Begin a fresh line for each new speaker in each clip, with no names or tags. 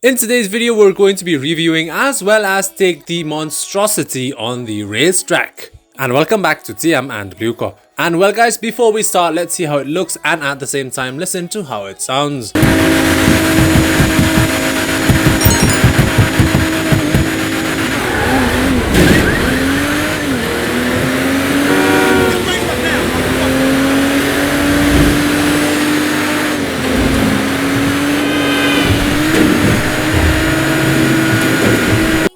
In today's video, we're going to be reviewing as well as take the Monstrosity on the racetrack. And welcome back to TM and Blue Cop. And well guys, before we start, let's see how it looks and at the same time listen to how it sounds.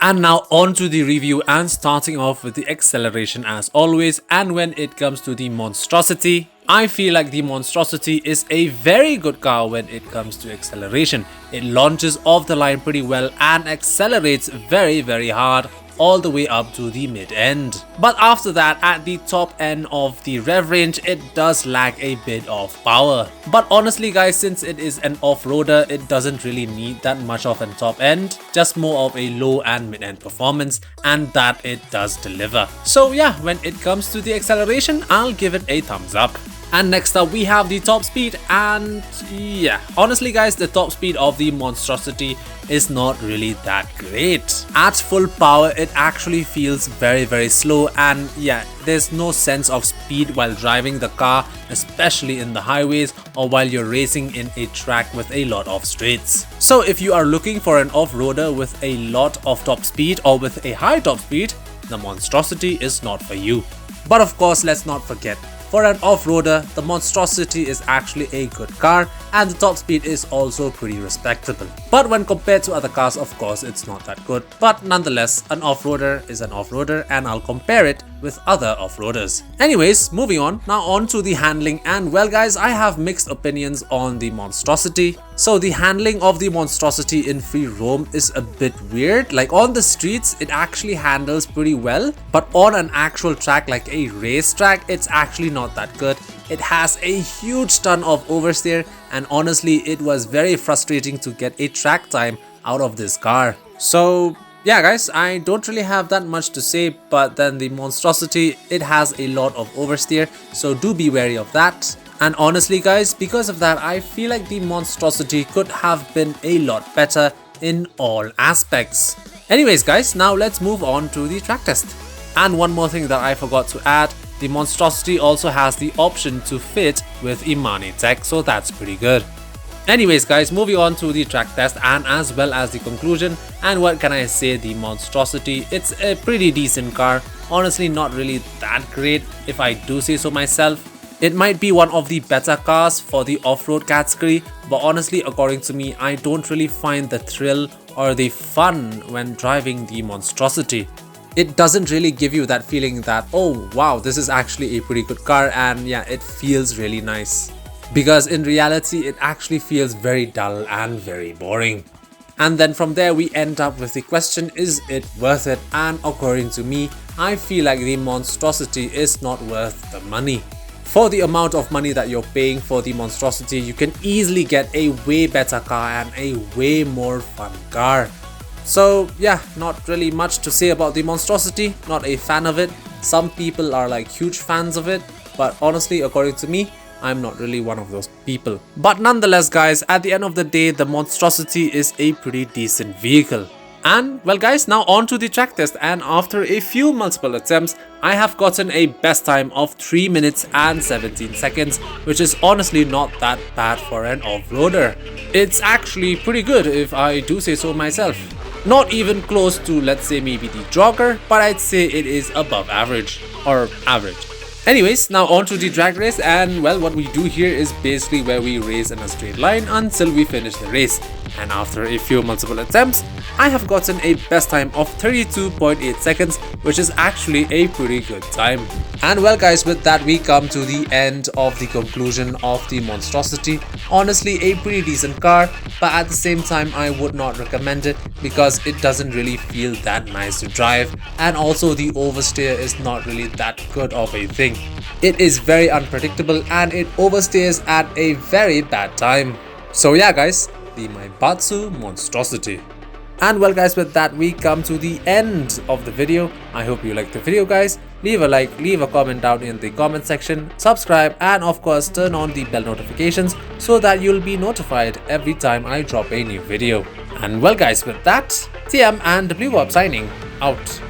And now on to the review, and starting off with the acceleration as always. And when it comes to the Monstrosity, I feel like the Monstrosity is a very good car when it comes to acceleration. It launches off the line pretty well and accelerates very hard all the way up to the mid-end. But after that, at the top end of the rev range, it does lack a bit of power. But honestly guys, since it is an off-roader, it doesn't really need that much of a top end, just more of a low and mid-end performance, and that it does deliver. So yeah, when it comes to the acceleration, I'll give it a thumbs up. And next up we have the top speed, and yeah, honestly guys, the top speed of the Monstrosity is not really that great. At full power it actually feels very slow, and yeah, there's no sense of speed while driving the car, especially in the highways or while you're racing in a track with a lot of straights. So if you are looking for an off-roader with a lot of top speed or with a high top speed, the Monstrosity is not for you. But of course, let's not forget, for an off-roader, the Monstrosity is actually a good car, and the top speed is also pretty respectable. But when compared to other cars, of course, it's not that good. But nonetheless, an off-roader is an off-roader, and I'll compare it with other off-roaders. Anyways, moving on, now on to the handling. And well guys, I have mixed opinions on the Monstrosity. So the handling of the Monstrosity in free roam is a bit weird. Like on the streets, it actually handles pretty well, but on an actual track like a racetrack, it's actually not that good. It has a huge ton of oversteer, and honestly it was very frustrating to get a track time out of this car. So yeah guys, I don't really have that much to say, but then the Monstrosity, it has a lot of oversteer, so do be wary of that. And honestly guys, because of that, I feel like the Monstrosity could have been a lot better in all aspects. Anyways guys, now let's move on to the track test. And one more thing that I forgot to add, the Monstrosity also has the option to fit with Imani tech, so that's pretty good. Anyways guys, moving on to the track test and as well as the conclusion. And what can I say, the Monstrosity, it's a pretty decent car. Honestly, not really that great if I do say so myself. It might be one of the better cars for the off-road category, but honestly, according to me, I don't really find the thrill or the fun when driving the Monstrosity. It doesn't really give you that feeling that, oh wow, this is actually a pretty good car, and yeah, it feels really nice. Because in reality, it actually feels very dull and very boring. And then from there we end up with the question, is it worth it? And according to me, I feel like the Monstrosity is not worth the money. For the amount of money that you're paying for the Monstrosity, you can easily get a way better car and a way more fun car. So yeah, not really much to say about the Monstrosity, not a fan of it. Some people are like huge fans of it, but honestly, according to me, I'm not really one of those people. But nonetheless guys, at the end of the day, the Monstrosity is a pretty decent vehicle. And well guys, now on to the track test, and after a few multiple attempts, I have gotten a best time of 3 minutes and 17 seconds, which is honestly not that bad for an off-roader. It's actually pretty good if I do say so myself. Not even close to, let's say, maybe the jogger, but I'd say it is above average, or average. Anyways, now on to the drag race, and well, what we do here is basically where we race in a straight line until we finish the race. And after a few multiple attempts, I have gotten a best time of 32.8 seconds, which is actually a pretty good time. And well guys, with that we come to the end of the conclusion of the Monstrosity. Honestly, a pretty decent car, but at the same time I would not recommend it because it doesn't really feel that nice to drive, and also the oversteer is not really that good of a thing. It is very unpredictable and it oversteers at a very bad time. So yeah guys, the Maibatsu Monstrosity. And well guys, with that we come to the end of the video. I hope you liked the video guys. leave a like, leave a comment down in the comment section, subscribe, and of course turn on the bell notifications so that you'll be notified every time I drop a new video. And well guys, with that, TM and Blue Bob signing out.